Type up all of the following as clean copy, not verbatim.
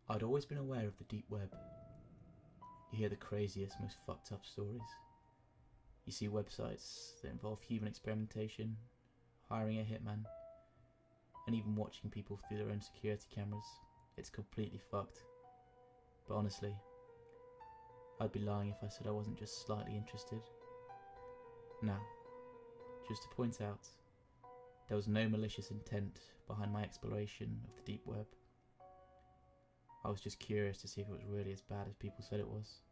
I'd always been aware of the deep web. You hear the craziest, most fucked up stories. You see websites that involve human experimentation, hiring a hitman, and even watching people through their own security cameras. It's completely fucked. But honestly, I'd be lying if I said I wasn't just slightly interested. Now, just to point out, there was no malicious intent behind my exploration of the deep web. I was just curious to see if it was really as bad as people said it was.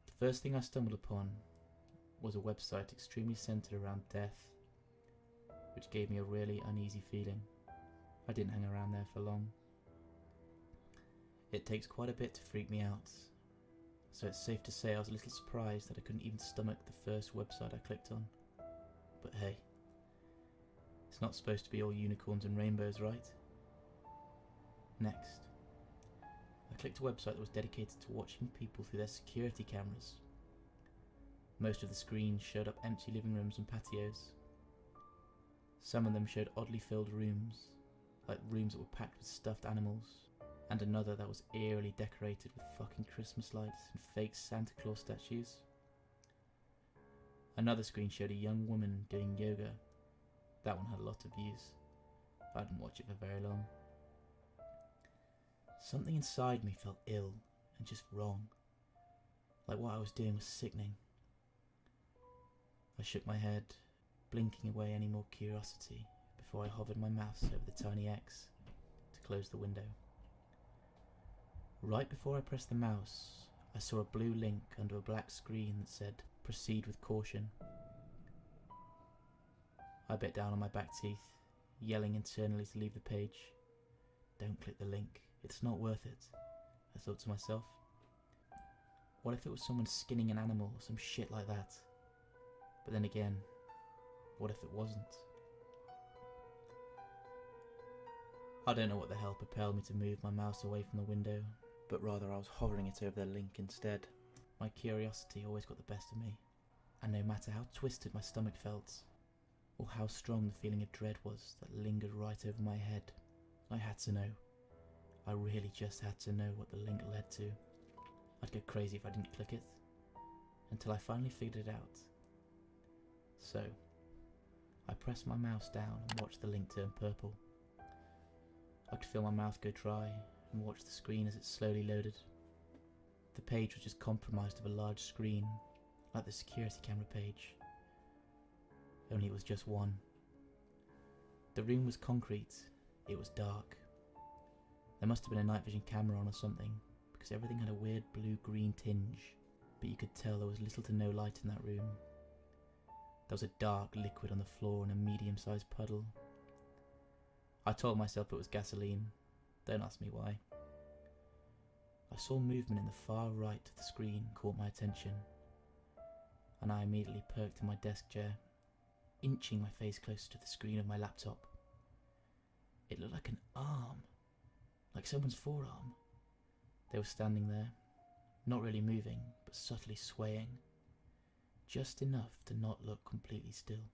The first thing I stumbled upon was a website extremely centered around death, which gave me a really uneasy feeling. I didn't hang around there for long. It takes quite a bit to freak me out, so it's safe to say I was a little surprised that I couldn't even stomach the first website I clicked on. But hey, it's not supposed to be all unicorns and rainbows, right? Next, I clicked a website that was dedicated to watching people through their security cameras. Most of the screens showed up empty living rooms and patios. Some of them showed oddly filled rooms, like rooms that were packed with stuffed animals, and another that was eerily decorated with fucking Christmas lights and fake Santa Claus statues. Another screen showed a young woman doing yoga. That one had a lot of views. I didn't watch it for very long. Something inside me felt ill and just wrong, like what I was doing was sickening. I shook my head, blinking away any more curiosity before I hovered my mouse over the tiny X to close the window. Right before I pressed the mouse, I saw a blue link under a black screen that said, "Proceed with caution." I bit down on my back teeth, yelling internally to leave the page. Don't click the link, it's not worth it, I thought to myself. What if it was someone skinning an animal or some shit like that? But then again, what if it wasn't? I don't know what the hell propelled me to move my mouse away from the window, but rather I was hovering it over the link instead. My curiosity always got the best of me, and no matter how twisted my stomach felt, or how strong the feeling of dread was that lingered right over my head, I had to know. I really just had to know what the link led to. I'd go crazy if I didn't click it, until I finally figured it out. So, I pressed my mouse down and watched the link turn purple. I could feel my mouth go dry and watch the screen as it slowly loaded. The page was just comprised of a large screen, like the security camera page. Only it was just one. The room was concrete, it was dark. There must have been a night vision camera on or something, because everything had a weird blue-green tinge, but you could tell there was little to no light in that room. There was a dark liquid on the floor and a medium-sized puddle. I told myself it was gasoline. Don't ask me why. I saw movement in the far right of the screen caught my attention, and I immediately perked in my desk chair, inching my face closer to the screen of my laptop. It looked like an arm, like someone's forearm. They were standing there, not really moving, but subtly swaying, just enough to not look completely still.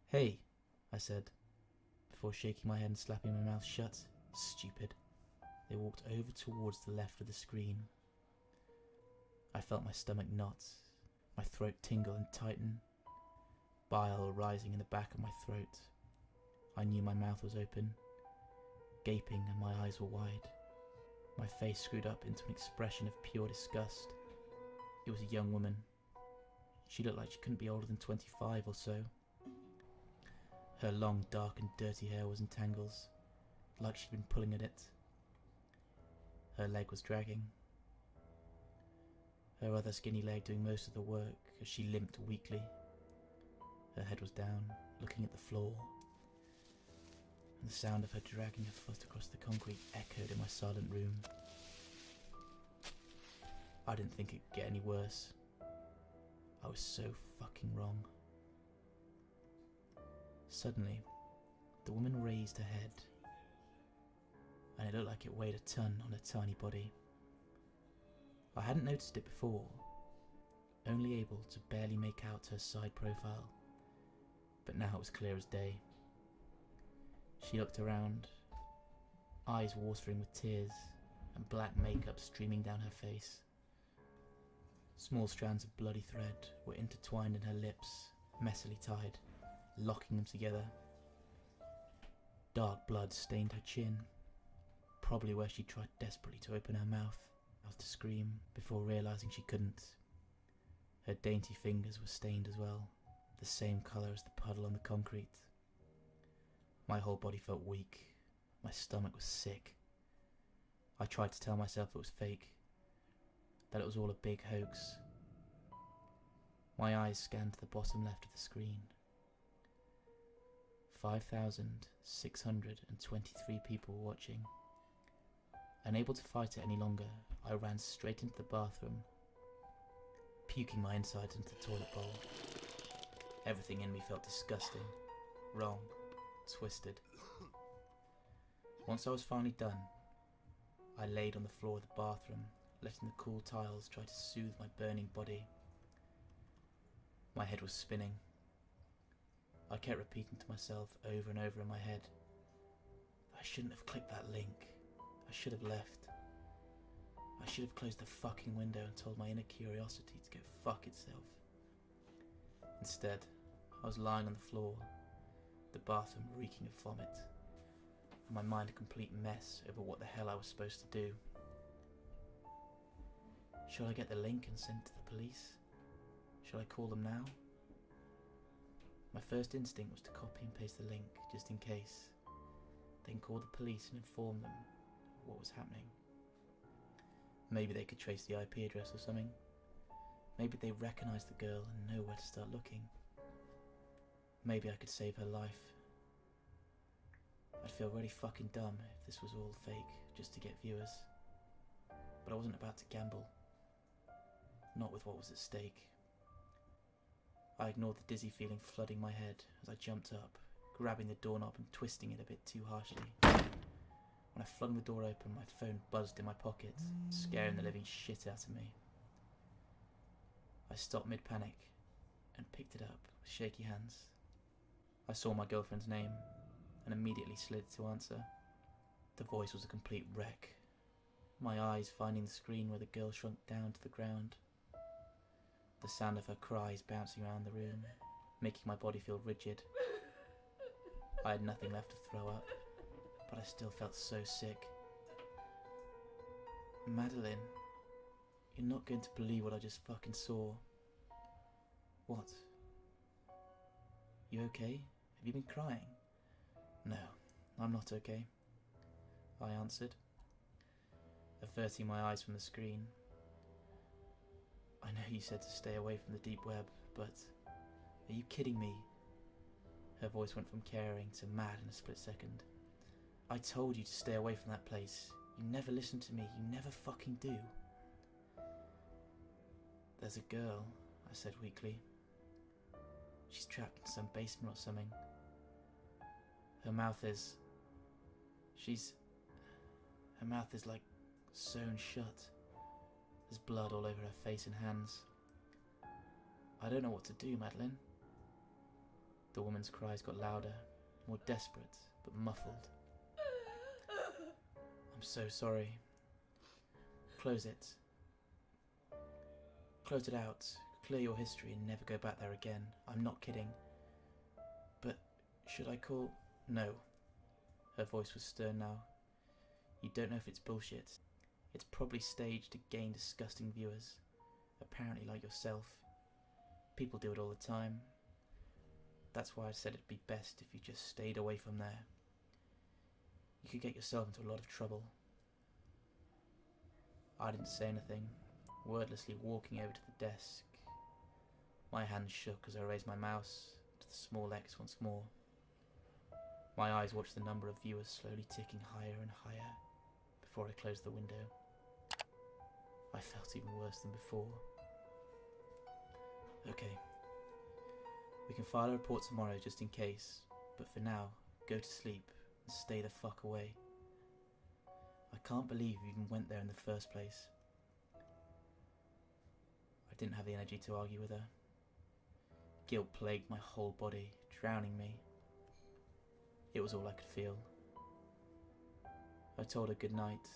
"Hey," I said, before shaking my head and slapping my mouth shut. Stupid. They walked over towards the left of the screen. I felt my stomach knot, my throat tingle and tighten, bile rising in the back of my throat. I knew my mouth was open, gaping, and my eyes were wide. My face screwed up into an expression of pure disgust. It was a young woman. She looked like she couldn't be older than 25 or so. Her long, dark and dirty hair was in tangles, like she'd been pulling at it. Her leg was dragging, her other skinny leg doing most of the work as she limped weakly. Her head was down, looking at the floor, and the sound of her dragging her foot across the concrete echoed in my silent room. I didn't think it could get any worse. I was so fucking wrong. Suddenly, the woman raised her head, and it looked like it weighed a ton on her tiny body. I hadn't noticed it before, only able to barely make out her side profile, but now it was clear as day. She looked around, eyes watering with tears and black makeup streaming down her face. Small strands of bloody thread were intertwined in her lips, messily tied, locking them together. Dark blood stained her chin, probably where she tried desperately to open her mouth to scream before realising she couldn't. Her dainty fingers were stained as well, the same colour as the puddle on the concrete. My whole body felt weak. My stomach was sick. I tried to tell myself it was fake, that it was all a big hoax. My eyes scanned to the bottom left of the screen. 5,623 people were watching. Unable to fight it any longer, I ran straight into the bathroom, puking my insides into the toilet bowl. Everything in me felt disgusting, wrong, twisted. Once I was finally done, I laid on the floor of the bathroom, letting the cool tiles try to soothe my burning body. My head was spinning. I kept repeating to myself over and over in my head, I shouldn't have clicked that link. I should have left. I should have closed the fucking window and told my inner curiosity to go fuck itself. Instead, I was lying on the floor, the bathroom reeking of vomit, and my mind a complete mess over what the hell I was supposed to do. Should I get the link and send it to the police? Should I call them now? My first instinct was to copy and paste the link, just in case, then call the police and inform them of what was happening. Maybe they could trace the IP address or something. Maybe they recognised the girl and know where to start looking. Maybe I could save her life. I'd feel really fucking dumb if this was all fake, just to get viewers. But I wasn't about to gamble. Not with what was at stake. I ignored the dizzy feeling flooding my head as I jumped up, grabbing the doorknob and twisting it a bit too harshly. When I flung the door open, my phone buzzed in my pocket, scaring the living shit out of me. I stopped mid-panic and picked it up with shaky hands. I saw my girlfriend's name and immediately slid to answer. The voice was a complete wreck, my eyes finding the screen where the girl shrunk down to the ground. The sound of her cries bouncing around the room, making my body feel rigid. I had nothing left to throw up, but I still felt so sick. Madeline, you're not going to believe what I just fucking saw. What? You okay? Have you been crying? No, I'm not okay, I answered, averting my eyes from the screen. I know you said to stay away from the deep web, but are you kidding me? Her voice went from caring to mad in a split second. I told you to stay away from that place. You never listen to me, you never fucking do. There's a girl, I said weakly. She's trapped in some basement or something. Her mouth is... Her mouth is like sewn shut. There's blood all over her face and hands. I don't know what to do, Madeline. The woman's cries got louder, more desperate, but muffled. I'm so sorry. Close it. Close it out. Clear your history and never go back there again. I'm not kidding. But should I call... No. Her voice was stern now. You don't know if it's bullshit. It's probably staged to gain disgusting viewers. Apparently like yourself. People do it all the time. That's why I said it'd be best if you just stayed away from there. You could get yourself into a lot of trouble. I didn't say anything, wordlessly walking over to the desk. My hand shook as I raised my mouse to the small X once more. My eyes watched the number of viewers slowly ticking higher and higher before I closed the window. I felt even worse than before. Okay. We can file a report tomorrow just in case, but for now, go to sleep and stay the fuck away. I can't believe you even went there in the first place. I didn't have the energy to argue with her. Guilt plagued my whole body, drowning me. It was all I could feel. I told her good night,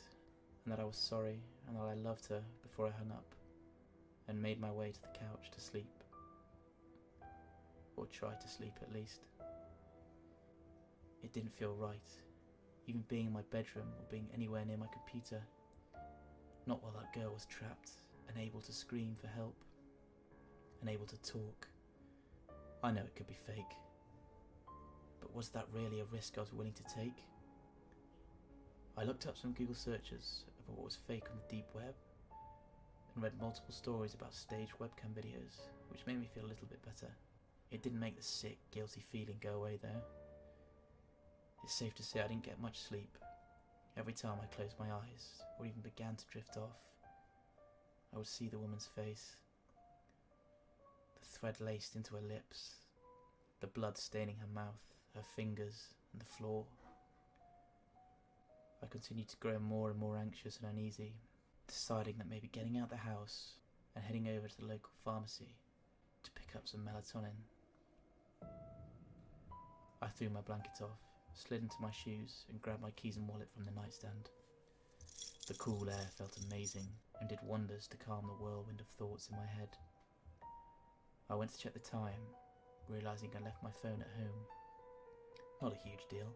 and that I was sorry, and that I loved her before I hung up, and made my way to the couch to sleep. Or try to sleep at least. It didn't feel right, even being in my bedroom or being anywhere near my computer. Not while that girl was trapped, unable to scream for help, unable to talk. I know it could be fake, but was that really a risk I was willing to take? I looked up some Google searches of what was fake on the deep web, and read multiple stories about staged webcam videos, which made me feel a little bit better. It didn't make the sick, guilty feeling go away though. It's safe to say I didn't get much sleep. Every time I closed my eyes, or even began to drift off, I would see the woman's face, the thread laced into her lips, the blood staining her mouth, her fingers, and the floor. I continued to grow more and more anxious and uneasy, deciding that maybe getting out the house and heading over to the local pharmacy to pick up some melatonin. I threw my blanket off, slid into my shoes, and grabbed my keys and wallet from the nightstand. The cool air felt amazing and did wonders to calm the whirlwind of thoughts in my head. I went to check the time, realising I left my phone at home. Not a huge deal.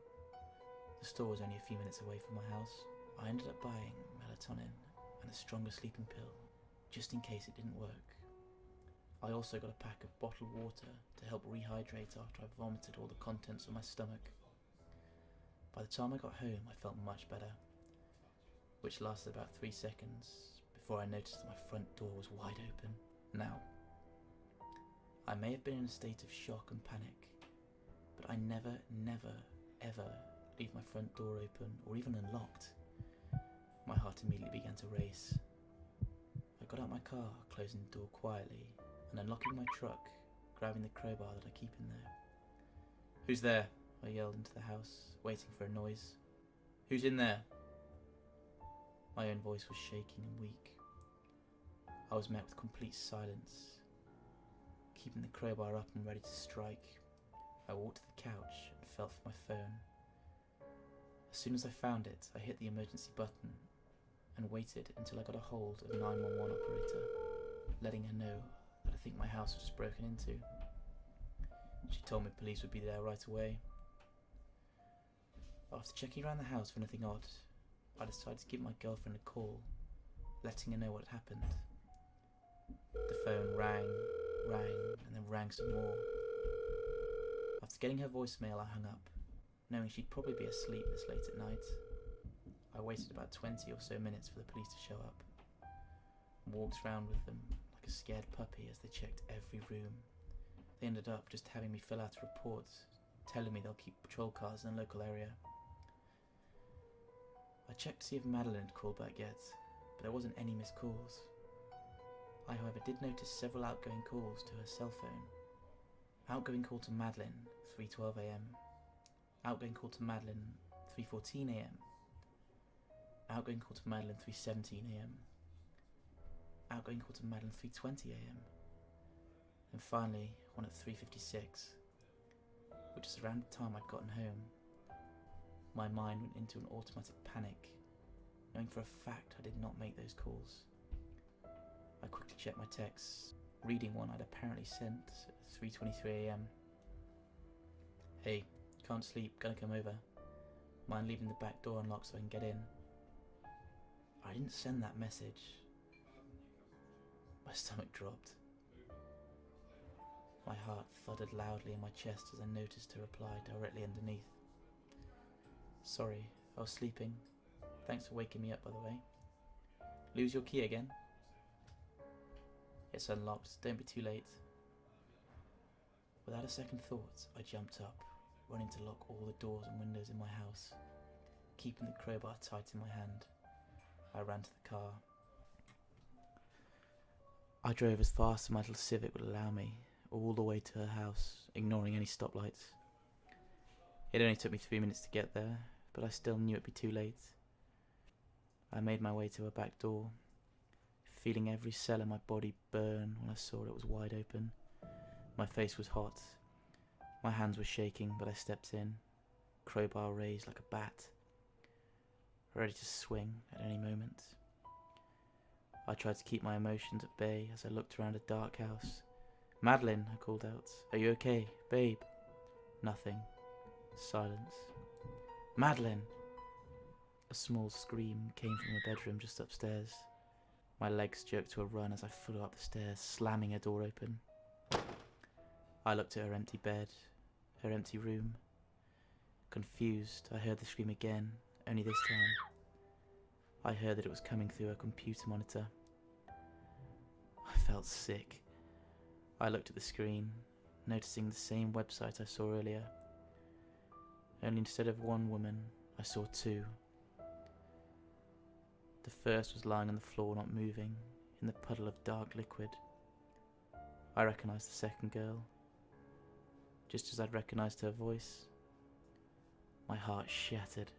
The store was only a few minutes away from my house. I ended up buying melatonin and a stronger sleeping pill, just in case it didn't work. I also got a pack of bottled water to help rehydrate after I vomited all the contents of my stomach. By the time I got home, I felt much better, which lasted about 3 seconds before I noticed that my front door was wide open. Now, I may have been in a state of shock and panic, but I never, ever leave my front door open or even unlocked. My heart immediately began to race. I got out my car, closing the door quietly and unlocking my truck, grabbing the crowbar that I keep in there. "Who's there?" I yelled into the house, waiting for a noise. "Who's in there?" My own voice was shaking and weak. I was met with complete silence. Keeping the crowbar up and ready to strike, I walked to the couch and felt for my phone. As soon as I found it, I hit the emergency button and waited until I got a hold of a 911 operator, letting her know that I think my house was just broken into. She told me police would be there right away. After checking around the house for anything odd, I decided to give my girlfriend a call, letting her know what had happened. The phone rang, and then rang some more. After getting her voicemail, I hung up, knowing she'd probably be asleep this late at night. I waited about 20 or so minutes for the police to show up, and walked around with them like a scared puppy as they checked every room. They ended up just having me fill out a report, telling me they'll keep patrol cars in the local area. I checked to see if Madeline had called back yet, but there wasn't any missed calls. I, however, did notice several outgoing calls to her cell phone. Outgoing call to Madeline, 3:12 AM. Outgoing call to Madeline, 3:14 AM. Outgoing call to Madeline, 3:17 AM. Outgoing call to Madeline, 3:20 AM. And finally, one at 3:56, which is around the time I'd gotten home. My mind went into an automatic panic, knowing for a fact I did not make those calls. I quickly checked my texts, reading one I'd apparently sent at 3:23 AM. "Hey, can't sleep, gonna come over. Mind leaving the back door unlocked so I can get in?" I didn't send that message. My stomach dropped. My heart thudded loudly in my chest as I noticed her reply directly underneath. "Sorry, I was sleeping. Thanks for waking me up, by the way. Lose your key again?" "It's unlocked, don't be too late." Without a second thought, I jumped up, running to lock all the doors and windows in my house. Keeping the crowbar tight in my hand, I ran to the car. I drove as fast as my little Civic would allow me, all the way to her house, ignoring any stoplights. It only took me 3 minutes to get there, but I still knew it'd be too late. I made my way to her back door, feeling every cell in my body burn when I saw it was wide open. My face was hot. My hands were shaking, but I stepped in, crowbar raised like a bat. ready to swing at any moment. I tried to keep my emotions at bay as I looked around a dark house. "Madeline," I called out. "Are you okay, babe?" Nothing. Silence. "Madeline!" A small scream came from the bedroom just upstairs. My legs jerked to a run as I flew up the stairs, slamming her door open. I looked at her empty bed, her empty room. Confused, I heard the scream again, only this time I heard that it was coming through her computer monitor. I felt sick. I looked at the screen, noticing the same website I saw earlier. Only instead of one woman, I saw two. The first was lying on the floor, not moving, in the puddle of dark liquid. I recognised the second girl, just as I'd recognised her voice. My heart shattered.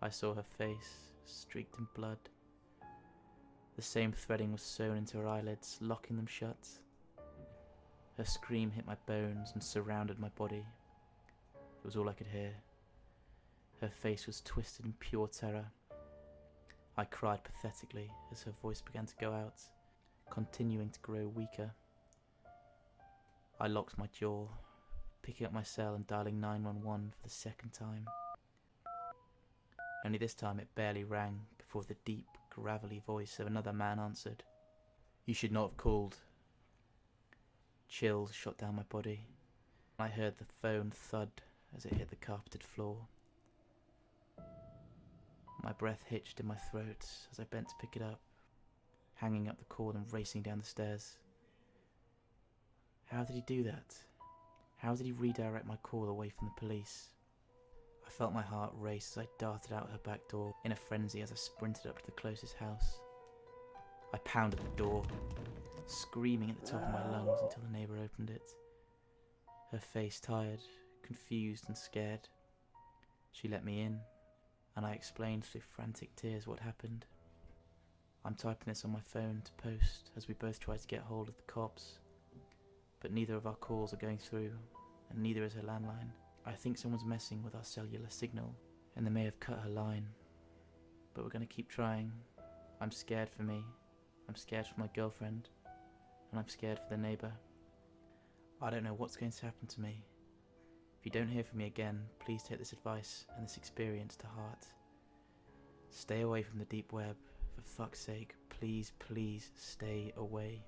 I saw her face, streaked in blood. The same threading was sewn into her eyelids, locking them shut. Her scream hit my bones and surrounded my body. It was all I could hear. Her face was twisted in pure terror. I cried pathetically as her voice began to go out, continuing to grow weaker. I locked my jaw, picking up my cell and dialing 911 for the second time. Only this time it barely rang before the deep, gravelly voice of another man answered. "You should not have called." Chills shot down my body. I heard the phone thud as it hit the carpeted floor. My breath hitched in my throat as I bent to pick it up, hanging up the cord and racing down the stairs. How did he do that? How did he redirect my call away from the police? I felt my heart race as I darted out her back door in a frenzy as I sprinted up to the closest house. I pounded the door, screaming at the top of my lungs until the neighbour opened it. Her face tired, confused and scared. She let me in, and I explained through frantic tears what happened. I'm typing this on my phone to post as we both try to get hold of the cops, but neither of our calls are going through, and neither is her landline. I think someone's messing with our cellular signal, and they may have cut her line, but we're going to keep trying. I'm scared for me, I'm scared for my girlfriend, and I'm scared for the neighbour. I don't know what's going to happen to me. If you don't hear from me again, please take this advice and this experience to heart. Stay away from the deep web. For fuck's sake, please, please stay away.